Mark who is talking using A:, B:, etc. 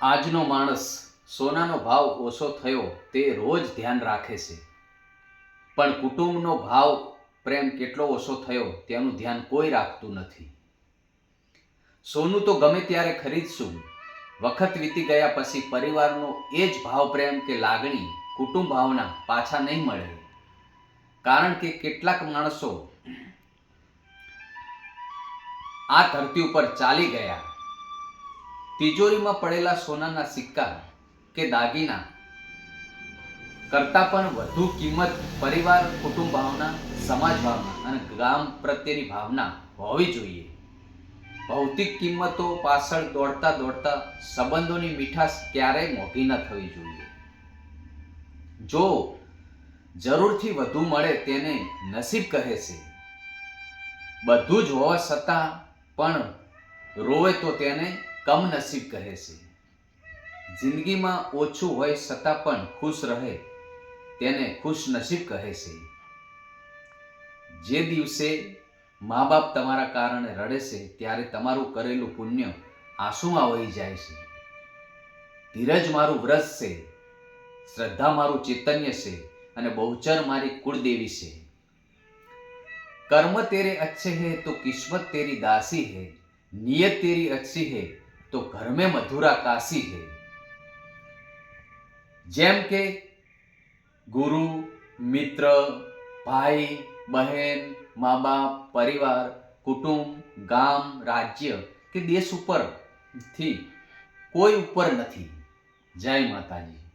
A: આજનો માણસ સોનાનો ભાવ ઓછો થયો તે રોજ ધ્યાન રાખે છે, પણ કુટુંબનો ભાવ પ્રેમ કેટલો ઓછો થયો તેનું ધ્યાન કોઈ રાખતું નથી. સોનું તો ગમે ત્યારે ખરીદશું, વખત વીતી ગયા પછી પરિવારનો એ જ ભાવ પ્રેમ કે લાગણી, કુટુંબ ભાવના પાછા નહીં મળે. કારણ કે કેટલાક માણસો આ ધરતી ઉપર ચાલી ગયા. તિજોરીમાં પડેલા સોનાના સિક્કા કે દાગીના કરતાં પણ વધુ કિંમત પરિવાર, કુટુંબ ભાવના, સમાજ ભાવના અને ગામ પ્રત્યેની ભાવના હોવી જોઈએ. ભૌતિક કિંમતો પાછળ દોડતા દોડતા સંબંધોની મીઠાશ ક્યારેય મોઘી ન થવી જોઈએ. જો જરૂરથી વધુ મળે તેને નસીબ કહે છે. બધું જ હોવા છતાં પણ રોવે તો તેને કમનસીબ કહે છે. જિંદગીમાં ઓછું હોય છતાં પણ ખુશ રહે તેને ખુશનસીબ કહે છે. જે દિવસે મા બાપ તમારા કારણે રડે છે ત્યારે તમારું કરેલું પુણ્ય આંસુમાં વહી જાય છે. ધીરજ મારું વ્રત છે, શ્રદ્ધા મારું ચૈતન્ય છે અને બહુચર મારી કુળદેવી છે. કર્મ તેરે अच्छे है तो किस्मत तेरी दासी है, नियत तेरी अच्छी है तो घर में मधुरा काशी है. જેમ કે ગુરુ, મિત્ર, ભાઈ, બહેન, મા બાપ, પરિવાર, કુટુંબ, ગામ, રાજ્ય કે દેશ ઉપરથી કોઈ ઉપર નથી. જય માતાજી.